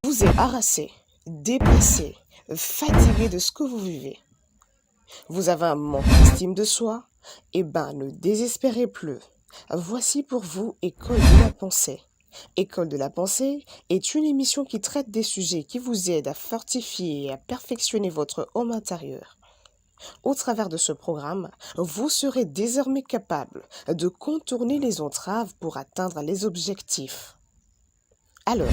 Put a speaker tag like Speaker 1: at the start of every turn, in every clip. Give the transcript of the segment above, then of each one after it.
Speaker 1: Vous êtes harassé, dépassé, fatigué de ce que vous vivez. Vous avez un manque d'estime de soi? Eh ben, ne désespérez plus. Voici pour vous École de la pensée. École de la pensée est une émission qui traite des sujets qui vous aident à fortifier et à perfectionner votre homme intérieur. Au travers de ce programme, vous serez désormais capable de contourner les entraves pour atteindre les objectifs. Alors,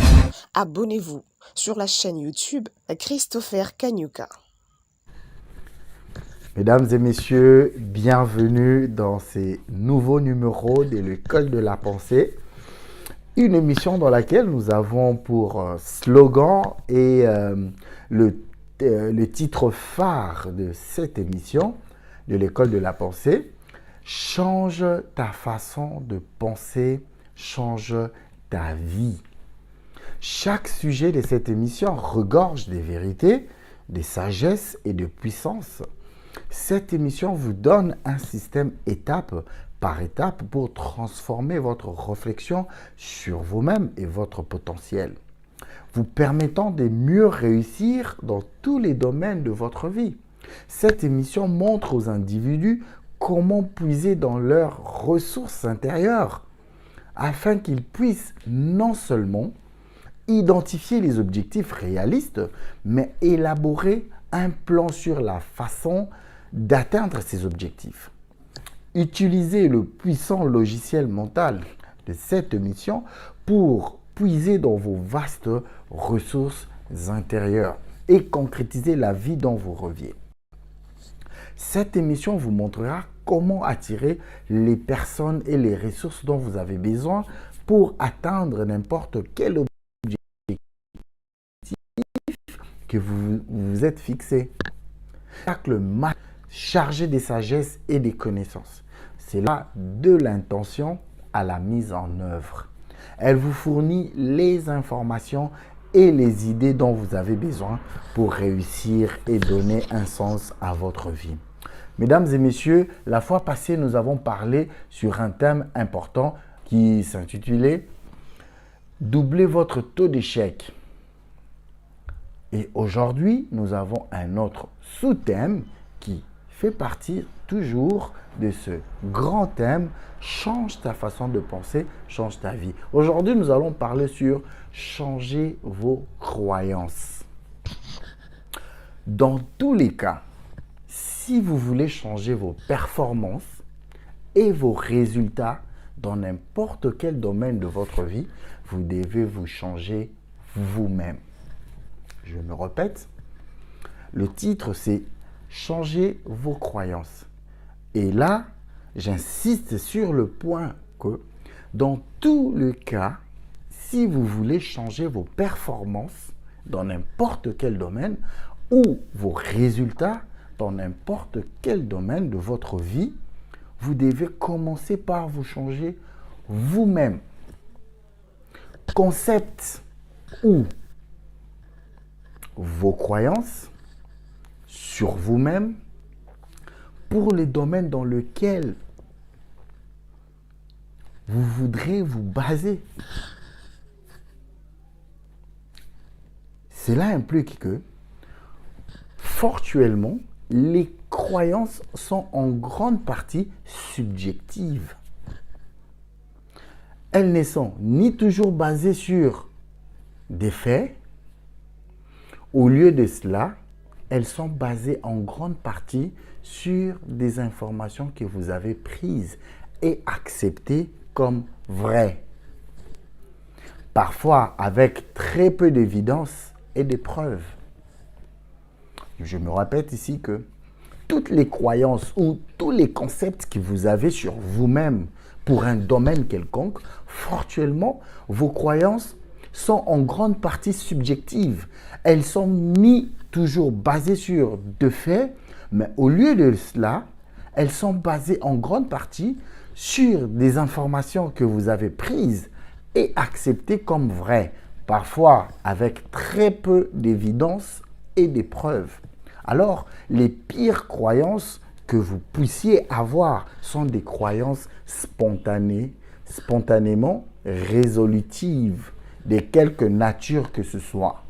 Speaker 1: abonnez-vous sur la chaîne YouTube Christopher Kanyuka.
Speaker 2: Mesdames et messieurs, bienvenue dans ces nouveaux numéros de l'École de la pensée. Une émission dans laquelle nous avons pour slogan et le titre phare de cette émission de l'École de la pensée: change ta façon de penser, change ta vie. Chaque sujet de cette émission regorge des vérités, des sagesses et de puissance. Cette émission vous donne un système étape par étape pour transformer votre réflexion sur vous-même et votre potentiel, vous permettant de mieux réussir dans tous les domaines de votre vie. Cette émission montre aux individus comment puiser dans leurs ressources intérieures afin qu'ils puissent non seulement identifier les objectifs réalistes, mais élaborer un plan sur la façon d'atteindre ces objectifs. Utilisez le puissant logiciel mental de cette émission pour puiser dans vos vastes ressources intérieures et concrétiser la vie dont vous rêviez. Cette émission vous montrera comment attirer les personnes et les ressources dont vous avez besoin pour atteindre n'importe quel objectif que vous vous êtes fixé. Chaque matin chargé des sagesses et des connaissances. C'est là de l'intention à la mise en œuvre. Elle vous fournit les informations et les idées dont vous avez besoin pour réussir et donner un sens à votre vie. Mesdames et messieurs, la fois passée, nous avons parlé sur un thème important qui s'intitulait « Doublez votre taux d'échec ». Et aujourd'hui, nous avons un autre sous-thème qui fait partie toujours de ce grand thème « Change ta façon de penser, change ta vie ». Aujourd'hui, nous allons parler sur « Changer vos croyances ». Dans tous les cas, si vous voulez changer vos performances et vos résultats dans n'importe quel domaine de votre vie, vous devez vous changer vous-même. Je me répète, le titre c'est « Changer vos croyances ». Et là, j'insiste sur le point que dans tous les cas, si vous voulez changer vos performances dans n'importe quel domaine ou vos résultats dans n'importe quel domaine de votre vie, vous devez commencer par vous changer vous-même. Concept ou vos croyances sur vous-même pour les domaines dans lesquels vous voudrez vous baser. Cela implique que, fortuitement, les croyances sont en grande partie subjectives. Elles ne sont ni toujours basées sur des faits. Au lieu de cela, elles sont basées en grande partie sur des informations que vous avez prises et acceptées comme vraies. Parfois avec très peu d'évidence et de preuves. Je me répète ici que toutes les croyances ou tous les concepts que vous avez sur vous-même pour un domaine quelconque, fortuitement, vos croyances sont en grande partie subjectives. Elles sont ni toujours basées sur de faits, mais au lieu de cela, elles sont basées en grande partie sur des informations que vous avez prises et acceptées comme vraies, parfois avec très peu d'évidence et de preuves. Alors, les pires croyances que vous puissiez avoir sont des croyances spontanément résolutives de quelque nature que ce soit.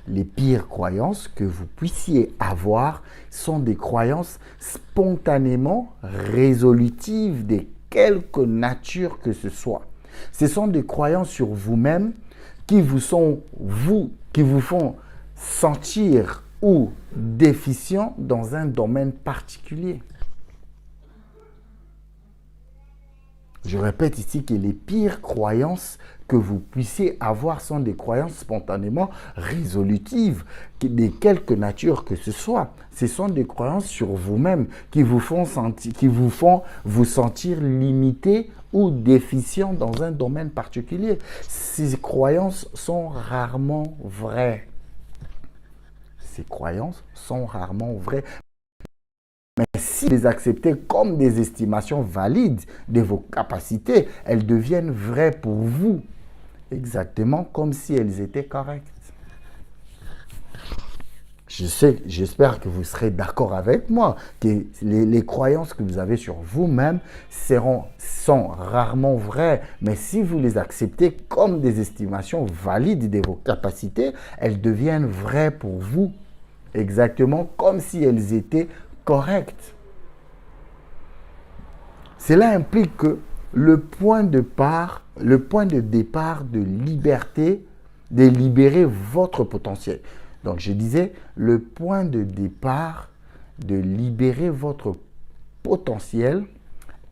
Speaker 2: Les pires croyances que vous puissiez avoir sont des croyances spontanément résolutives de quelque nature que ce soit. Ce sont des croyances sur vous-même qui vous font sentir ou déficient dans un domaine particulier. Je répète ici que les pires croyances que vous puissiez avoir sont des croyances spontanément résolutives, de quelque nature que ce soit. Ce sont des croyances sur vous-même qui vous font vous sentir limité ou déficient dans un domaine particulier. Ces croyances sont rarement vraies. Ces croyances sont rarement vraies. Mais si vous les acceptez comme des estimations valides de vos capacités, elles deviennent vraies pour vous, exactement comme si elles étaient correctes. J'espère que vous serez d'accord avec moi, que les croyances que vous avez sur vous-même sont rarement vraies, mais si vous les acceptez comme des estimations valides de vos capacités, elles deviennent vraies pour vous, exactement comme si elles étaient correctes. Cela implique que le point de départ de liberté, de libérer votre potentiel. Donc je disais, le point de départ de libérer votre potentiel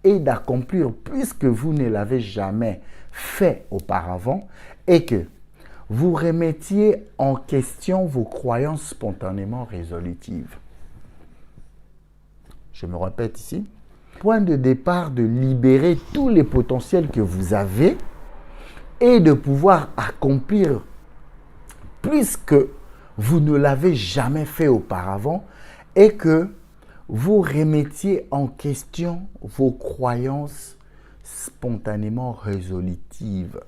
Speaker 2: et d'accomplir plus que vous ne l'avez jamais fait auparavant et que vous remettiez en question vos croyances spontanément résolutives. Je me répète ici. Point de départ de libérer tous les potentiels que vous avez et de pouvoir accomplir plus que vous ne l'avez jamais fait auparavant et que vous remettiez en question vos croyances spontanément résolutives.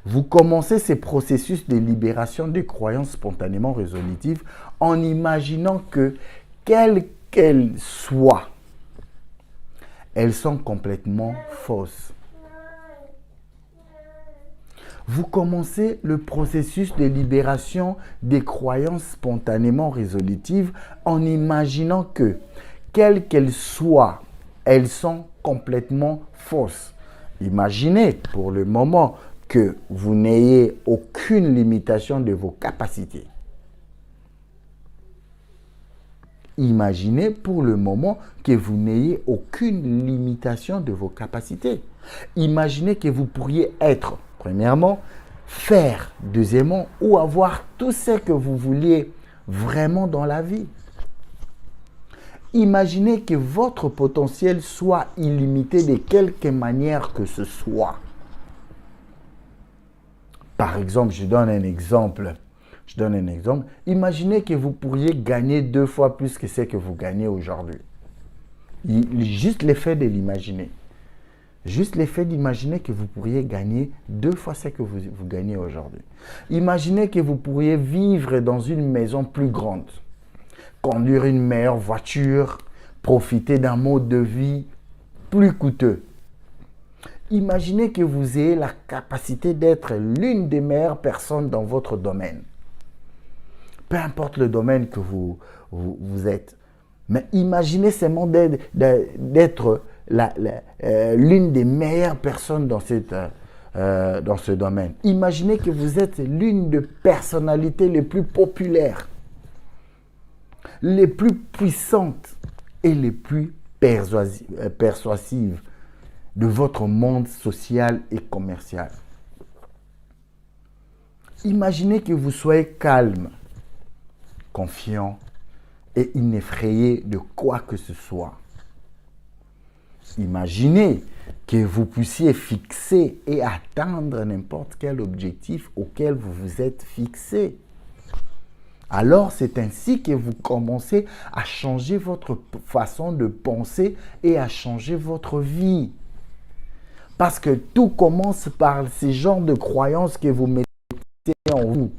Speaker 2: Vous commencez ces processus de libération des croyances spontanément résolutives en imaginant que, quelles qu'elles soient, elles sont complètement fausses. Vous commencez le processus de libération des croyances spontanément résolutives en imaginant que, quelles qu'elles soient, elles sont complètement fausses. Imaginez pour le moment que vous n'ayez aucune limitation de vos capacités. Imaginez pour le moment que vous n'ayez aucune limitation de vos capacités. Imaginez que vous pourriez être, premièrement, faire, deuxièmement, ou avoir tout ce que vous vouliez vraiment dans la vie. Imaginez que votre potentiel soit illimité de quelque manière que ce soit. Par exemple, je donne un exemple. Imaginez que vous pourriez gagner 2 fois plus que ce que vous gagnez aujourd'hui. Juste l'effet de l'imaginer. Juste l'effet d'imaginer que vous pourriez gagner 2 fois ce que vous gagnez aujourd'hui. Imaginez que vous pourriez vivre dans une maison plus grande, conduire une meilleure voiture, profiter d'un mode de vie plus coûteux. Imaginez que vous ayez la capacité d'être l'une des meilleures personnes dans votre domaine. Peu importe le domaine que vous êtes. Mais imaginez seulement d'être l'une des meilleures personnes dans ce domaine. Imaginez que vous êtes l'une des personnalités les plus populaires, les plus puissantes et les plus persuasives de votre monde social et commercial. Imaginez que vous soyez calme, confiant et ineffrayé de quoi que ce soit. Imaginez que vous puissiez fixer et atteindre n'importe quel objectif auquel vous vous êtes fixé. Alors, c'est ainsi que vous commencez à changer votre façon de penser et à changer votre vie. Parce que tout commence par ces genres de croyances que vous mettez en vous.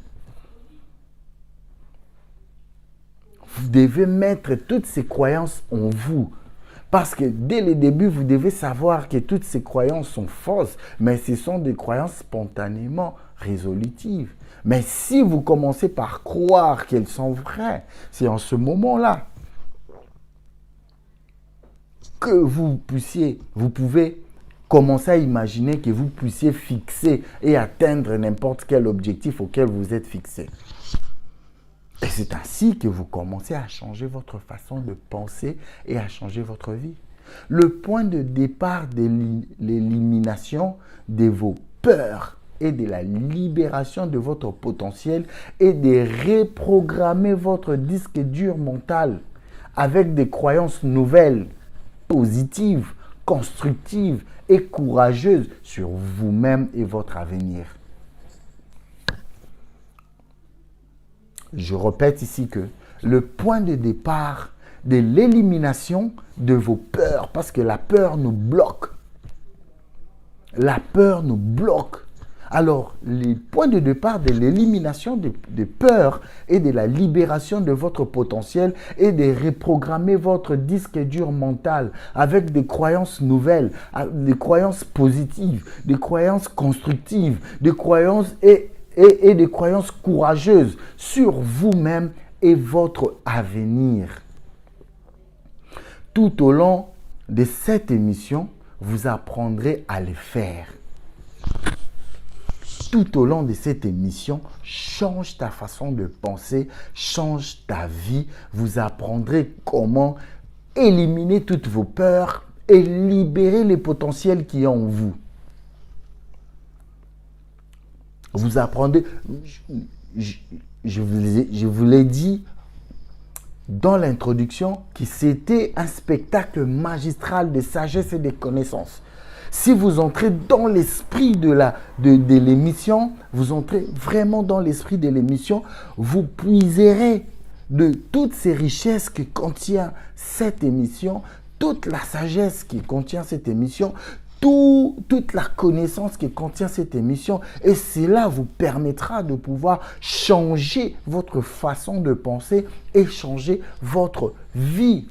Speaker 2: Vous devez mettre toutes ces croyances en vous. Parce que dès le début, vous devez savoir que toutes ces croyances sont fausses, mais ce sont des croyances spontanément résolutives. Mais si vous commencez par croire qu'elles sont vraies, c'est en ce moment-là que vous pouvez commencer à imaginer que vous puissiez fixer et atteindre n'importe quel objectif auquel vous êtes fixé. Et c'est ainsi que vous commencez à changer votre façon de penser et à changer votre vie. Le point de départ de l'élimination de vos peurs et de la libération de votre potentiel est de reprogrammer votre disque dur mental avec des croyances nouvelles, positives, constructives et courageuses sur vous-même et votre avenir. Je répète ici que le point de départ de l'élimination de vos peurs, parce que la peur nous bloque. La peur nous bloque. Alors, le point de départ de l'élimination des peurs et de la libération de votre potentiel est de reprogrammer votre disque dur mental avec des croyances nouvelles, des croyances positives, des croyances constructives, des croyances et des croyances courageuses sur vous-même et votre avenir. Tout au long de cette émission, vous apprendrez à le faire. Tout au long de cette émission, change ta façon de penser, change ta vie. Vous apprendrez comment éliminer toutes vos peurs et libérer les potentiels qui sont en vous. Vous apprendrez, je vous l'ai dit dans l'introduction, que c'était un spectacle magistral de sagesse et de connaissances. Si vous entrez dans l'esprit de l'émission, vous entrez vraiment dans l'esprit de l'émission, vous puiserez de toutes ces richesses que contient cette émission, toute la sagesse qui contient cette émission, toute la connaissance que contient cette émission, et cela vous permettra de pouvoir changer votre façon de penser et changer votre vie.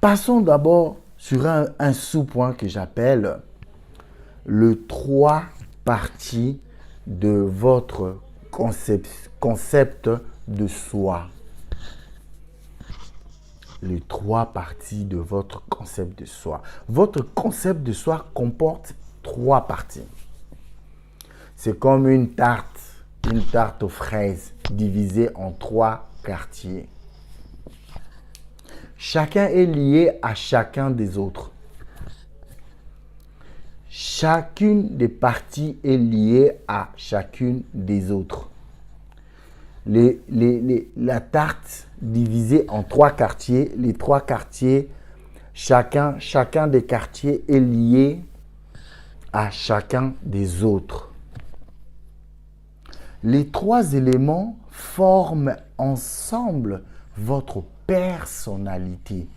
Speaker 2: Passons d'abord sur un sous-point que j'appelle le 3 parties de votre concept de soi. Les 3 parties de votre concept de soi. Votre concept de soi comporte 3 parties. C'est comme une tarte aux fraises divisée en 3 quartiers. Chacun est lié à chacun des autres. Chacune des parties est liée à chacune des autres. La tarte divisée en 3 quartiers, les 3 quartiers, chacun des quartiers est lié à chacun des autres. Les 3 éléments forment ensemble votre personnalité.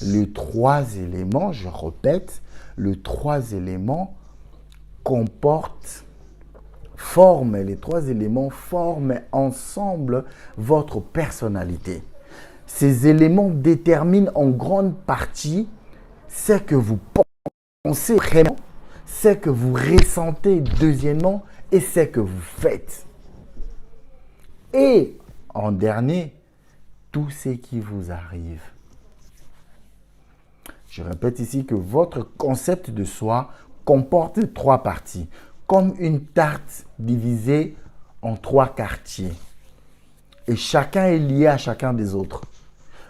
Speaker 2: Les 3 éléments, je répète, les 3 éléments forment ensemble votre personnalité. Ces éléments déterminent en grande partie ce que vous pensez vraiment, ce que vous ressentez deuxièmement et ce que vous faites. Et en dernier, tout ce qui vous arrive. Je répète ici que votre concept de soi comporte 3 parties, comme une tarte divisée en 3 quartiers. Et chacun est lié à chacun des autres.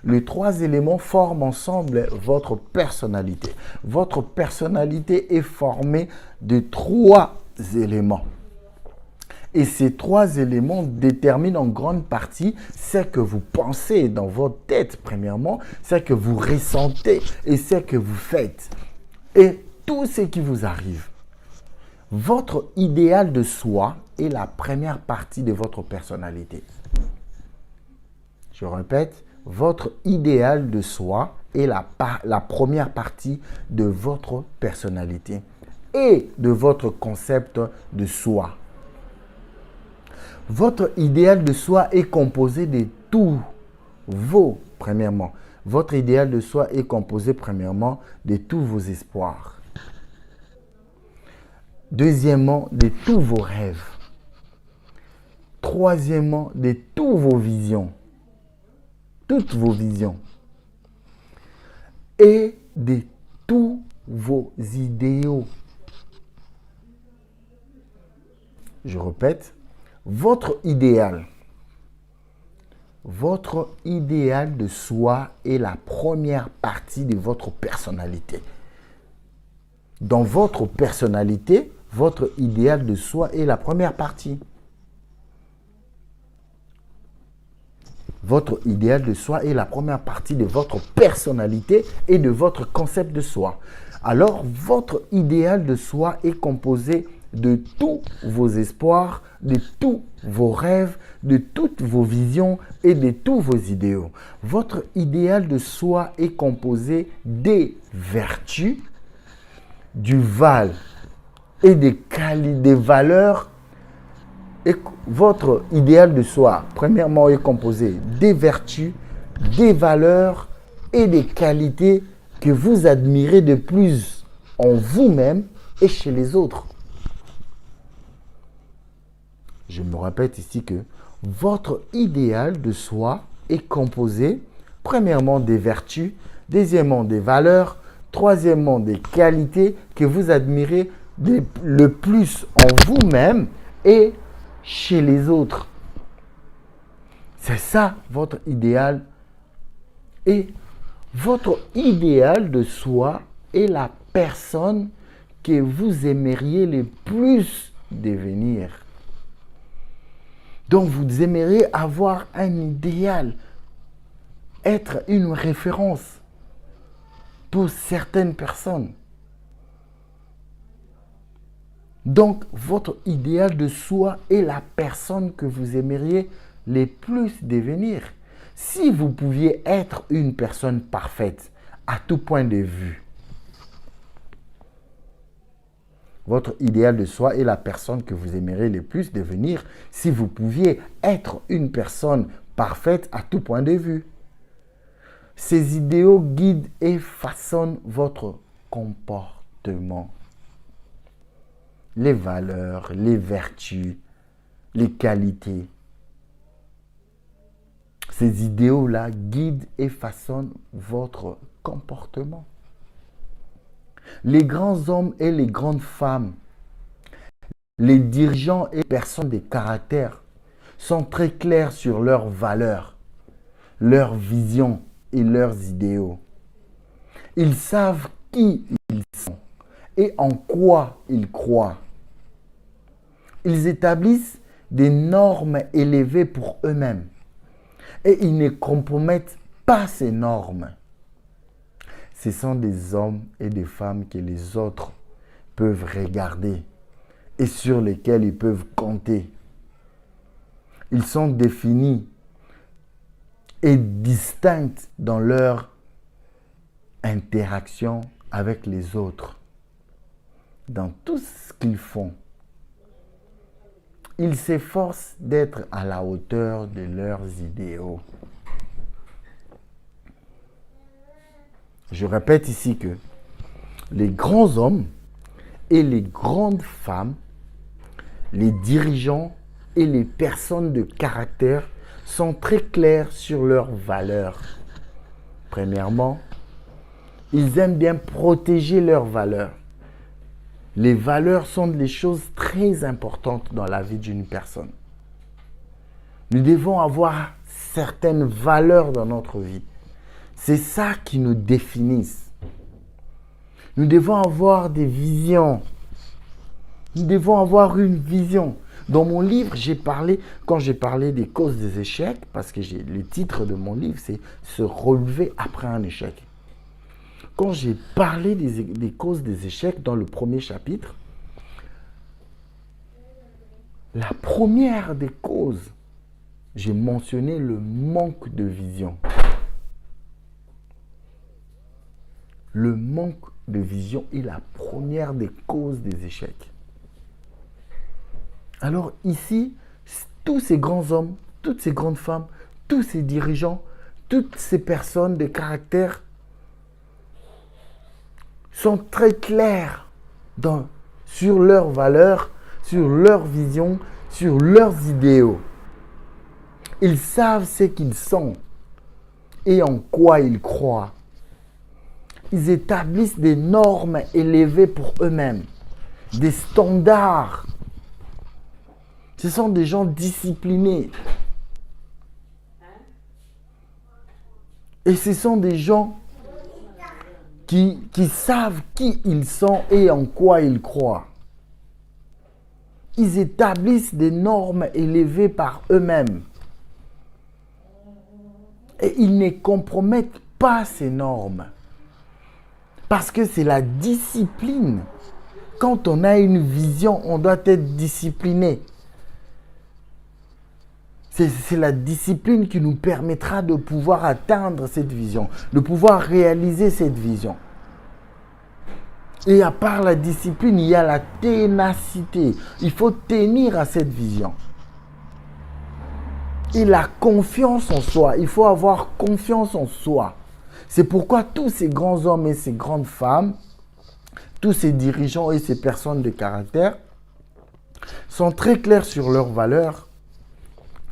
Speaker 2: Les 3 éléments forment ensemble votre personnalité. Votre personnalité est formée de 3 éléments. Et ces 3 éléments déterminent en grande partie ce que vous pensez dans votre tête, premièrement, ce que vous ressentez et ce que vous faites. Et tout ce qui vous arrive. Votre idéal de soi est la première partie de votre personnalité. Je répète, votre idéal de soi est la première partie de votre personnalité et de votre concept de soi. Votre idéal de soi est composé de tous vos premièrement, votre idéal de soi est composé premièrement de tous vos espoirs. Deuxièmement, de tous vos rêves. Troisièmement, de toutes vos visions. Toutes vos visions. Et de tous vos idéaux. Je répète, votre idéal de soi est la première partie de votre personnalité. Dans votre personnalité, votre idéal de soi est la première partie. Votre idéal de soi est la première partie de votre personnalité et de votre concept de soi. Alors, votre idéal de soi est composé de tous vos espoirs, de tous vos rêves, de toutes vos visions et de tous vos idéaux. Votre idéal de soi est composé des vertus, du val et des valeurs. Et votre idéal de soi, premièrement, est composé des vertus, des valeurs et des qualités que vous admirez de plus en vous-même et chez les autres. Je me répète ici que votre idéal de soi est composé, premièrement, des vertus, deuxièmement, des valeurs, troisièmement, des qualités que vous admirez le plus en vous-même et chez les autres. C'est ça votre idéal. Et votre idéal de soi est la personne que vous aimeriez le plus devenir. Donc vous aimeriez avoir un idéal, être une référence pour certaines personnes. Donc, votre idéal de soi est la personne que vous aimeriez le plus devenir. Si vous pouviez être une personne parfaite à tout point de vue, votre idéal de soi est la personne que vous aimeriez le plus devenir si vous pouviez être une personne parfaite à tout point de vue. Ces idéaux guident et façonnent votre comportement. Les valeurs, les vertus, les qualités. Ces idéaux-là guident et façonnent votre comportement. Les grands hommes et les grandes femmes, les dirigeants et les personnes de caractère sont très clairs sur leurs valeurs, leurs visions et leurs idéaux. Ils savent qui ils sont et en quoi ils croient. Ils établissent des normes élevées pour eux-mêmes et ils ne compromettent pas ces normes. Ce sont des hommes et des femmes que les autres peuvent regarder et sur lesquels ils peuvent compter. Ils sont définis et distincts dans leur interaction avec les autres. Dans tout ce qu'ils font, ils s'efforcent d'être à la hauteur de leurs idéaux. Je répète ici que les grands hommes et les grandes femmes, les dirigeants et les personnes de caractère sont très clairs sur leurs valeurs. Premièrement, ils aiment bien protéger leurs valeurs. Les valeurs sont des choses très importantes dans la vie d'une personne. Nous devons avoir certaines valeurs dans notre vie. C'est ça qui nous définissent. Nous devons avoir des visions. Nous devons avoir une vision. Dans mon livre, quand j'ai parlé des causes des échecs, parce que le titre de mon livre, c'est « Se relever après un échec ». Quand j'ai parlé des causes des échecs dans le premier chapitre, la première des causes, j'ai mentionné le manque de vision. Le manque de vision est la première des causes des échecs. Alors ici, tous ces grands hommes, toutes ces grandes femmes, tous ces dirigeants, toutes ces personnes de caractère sont très claires sur leurs valeurs, sur leur vision, sur leurs idéaux. Ils savent ce qu'ils sont et en quoi ils croient. Ils établissent des normes élevées pour eux-mêmes, des standards. Ce sont des gens disciplinés. Et ce sont des gens qui savent qui ils sont et en quoi ils croient. Ils établissent des normes élevées par eux-mêmes. Et ils ne compromettent pas ces normes. Parce que c'est la discipline. Quand on a une vision, on doit être discipliné. C'est la discipline qui nous permettra de pouvoir atteindre cette vision, de pouvoir réaliser cette vision. Et à part la discipline, il y a la ténacité. Il faut tenir à cette vision. Et la confiance en soi. Il faut avoir confiance en soi. C'est pourquoi tous ces grands hommes et ces grandes femmes, tous ces dirigeants et ces personnes de caractère sont très clairs sur leurs valeurs,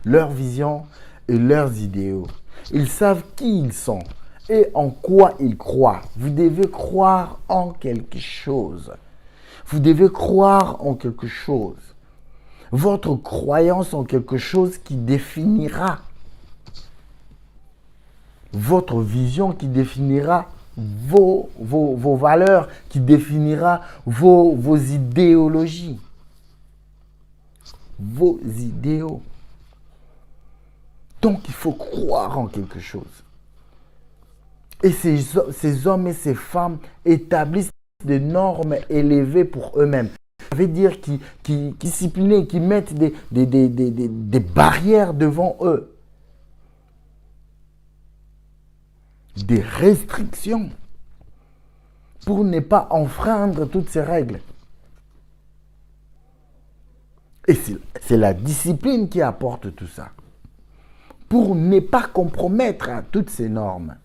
Speaker 2: leur vision et leurs idéaux. Ils savent qui ils sont et en quoi ils croient. Vous devez croire en quelque chose. Vous devez croire en quelque chose. Votre croyance en quelque chose qui définira votre vision, qui définira vos valeurs, qui définira vos idéologies, vos idéaux. Donc, il faut croire en quelque chose. Et ces hommes et ces femmes établissent des normes élevées pour eux-mêmes. Ça veut dire qu'ils disciplinent, qu'ils mettent des barrières devant eux. Des restrictions pour ne pas enfreindre toutes ces règles. Et c'est la discipline qui apporte tout ça. Pour ne pas compromettre toutes ces normes.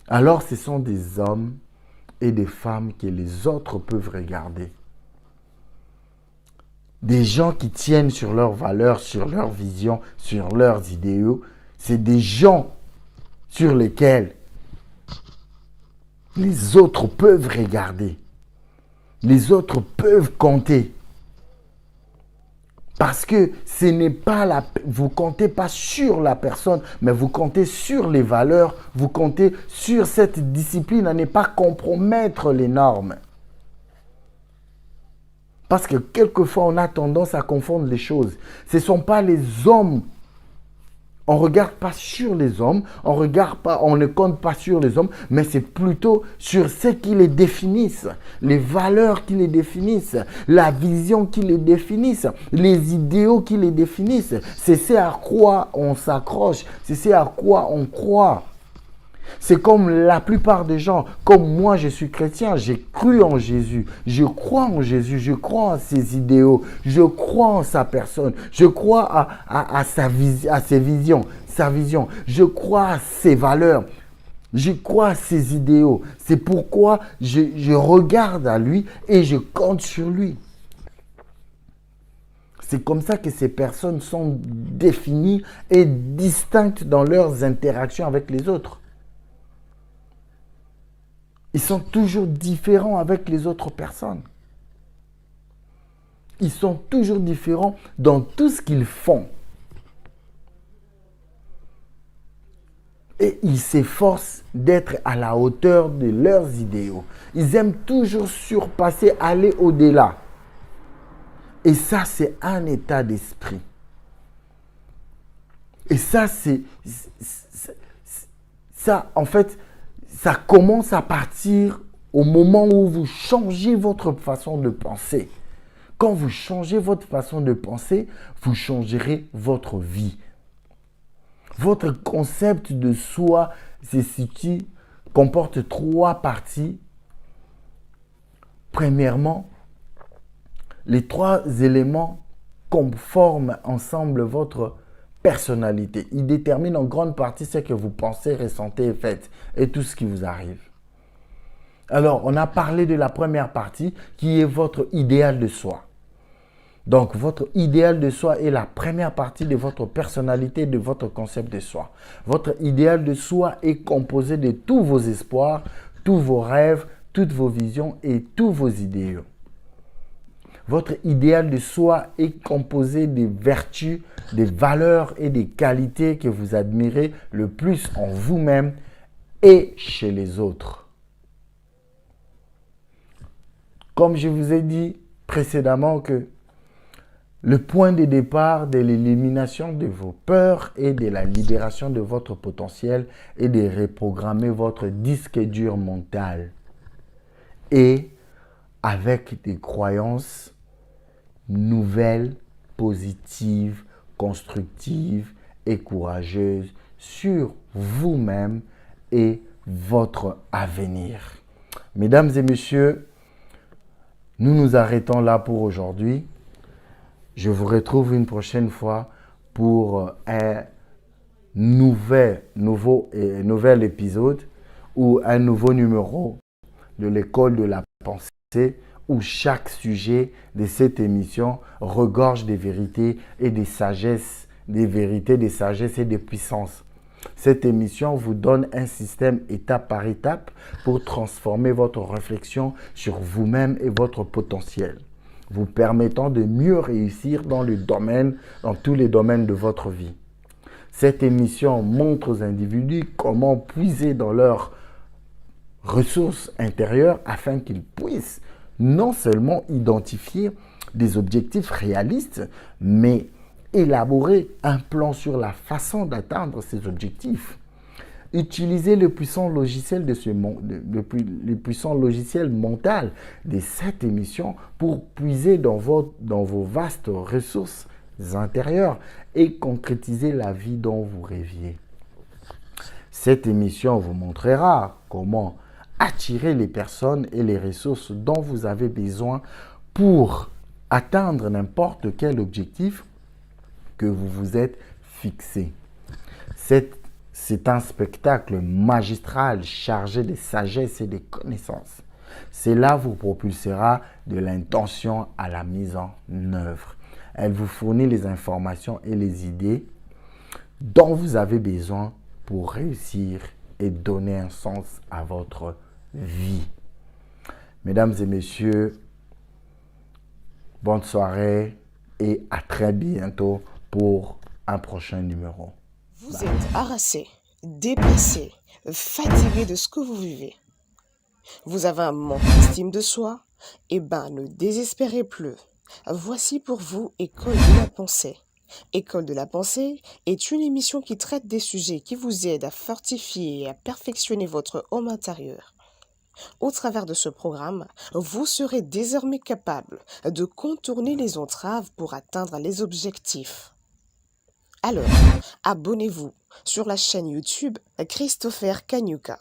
Speaker 2: Alors ce sont des hommes et des femmes que les autres peuvent regarder. Des gens qui tiennent sur leurs valeurs, sur leur vision, sur leurs idéaux. C'est des gens sur lesquels les autres peuvent regarder. Les autres peuvent compter. Parce que ce n'est pas vous comptez pas sur la personne, mais vous comptez sur les valeurs, vous comptez sur cette discipline à ne pas compromettre les normes. Parce que quelquefois, on a tendance à confondre les choses. Ce ne sont pas les hommes. On ne regarde pas sur les hommes, on ne compte pas sur les hommes, mais c'est plutôt sur ce qui les définissent, les valeurs qui les définissent, la vision qui les définissent, les idéaux qui les définissent. C'est ce à quoi on s'accroche, c'est ce à quoi on croit. C'est comme la plupart des gens, comme moi je suis chrétien, j'ai cru en Jésus, je crois en Jésus, je crois en ses idéaux, je crois en sa personne, je crois à ses visions, sa vision, je crois à ses valeurs, je crois à ses idéaux. C'est pourquoi je regarde à lui et je compte sur lui. C'est comme ça que ces personnes sont définies et distinctes dans leurs interactions avec les autres. Ils sont toujours différents avec les autres personnes. Ils sont toujours différents dans tout ce qu'ils font. Et ils s'efforcent d'être à la hauteur de leurs idéaux. Ils aiment toujours surpasser, aller au-delà. Et ça, c'est un état d'esprit. Et ça, en fait, ça commence à partir au moment où vous changez votre façon de penser. Quand vous changez votre façon de penser, vous changerez votre vie. Votre concept de soi comporte 3 parties. Premièrement, les 3 éléments forment ensemble votre personnalité. Il détermine en grande partie ce que vous pensez, ressentez et faites et tout ce qui vous arrive. Alors, on a parlé de la première partie qui est votre idéal de soi. Donc, votre idéal de soi est la première partie de votre personnalité, de votre concept de soi. Votre idéal de soi est composé de tous vos espoirs, tous vos rêves, toutes vos visions et tous vos idéaux. Votre idéal de soi est composé des vertus, des valeurs et des qualités que vous admirez le plus en vous-même et chez les autres. Comme je vous ai dit précédemment que le point de départ de l'élimination de vos peurs et de la libération de votre potentiel est de reprogrammer votre disque dur mental et avec des croyances nouvelles, positives, constructives et courageuses sur vous-même et votre avenir. Mesdames et messieurs, nous nous arrêtons là pour aujourd'hui. Je vous retrouve une prochaine fois pour un nouvel épisode ou un nouveau numéro de l'école de la pensée où chaque sujet de cette émission regorge des vérités et des sagesses, des vérités, des sagesses et des puissances. Cette émission vous donne un système étape par étape pour transformer votre réflexion sur vous-même et votre potentiel, vous permettant de mieux réussir dans tous les domaines de votre vie. Cette émission montre aux individus comment puiser dans leurs ressources intérieures afin qu'ils puissent non seulement identifier des objectifs réalistes, mais élaborer un plan sur la façon d'atteindre ces objectifs. Utilisez le puissant logiciel mental de cette émission pour puiser dans vos vastes ressources intérieures et concrétiser la vie dont vous rêviez. Cette émission vous montrera comment attirer les personnes et les ressources dont vous avez besoin pour atteindre n'importe quel objectif que vous vous êtes fixé. C'est un spectacle magistral chargé de sagesse et de connaissances. Cela vous propulsera de l'intention à la mise en œuvre. Elle vous fournit les informations et les idées dont vous avez besoin pour réussir et donner un sens à votre vie. Mesdames et messieurs, bonne soirée et à très bientôt pour un prochain numéro.
Speaker 1: Vous êtes harassé, dépassé, fatigué de ce que vous vivez. Vous avez un manque d'estime de soi? Eh bien, ne désespérez plus. Voici pour vous École de la pensée. École de la pensée est une émission qui traite des sujets qui vous aident à fortifier et à perfectionner votre homme intérieur. Au travers de ce programme, vous serez désormais capable de contourner les entraves pour atteindre les objectifs. Alors, abonnez-vous sur la chaîne YouTube Christopher Kanyuka.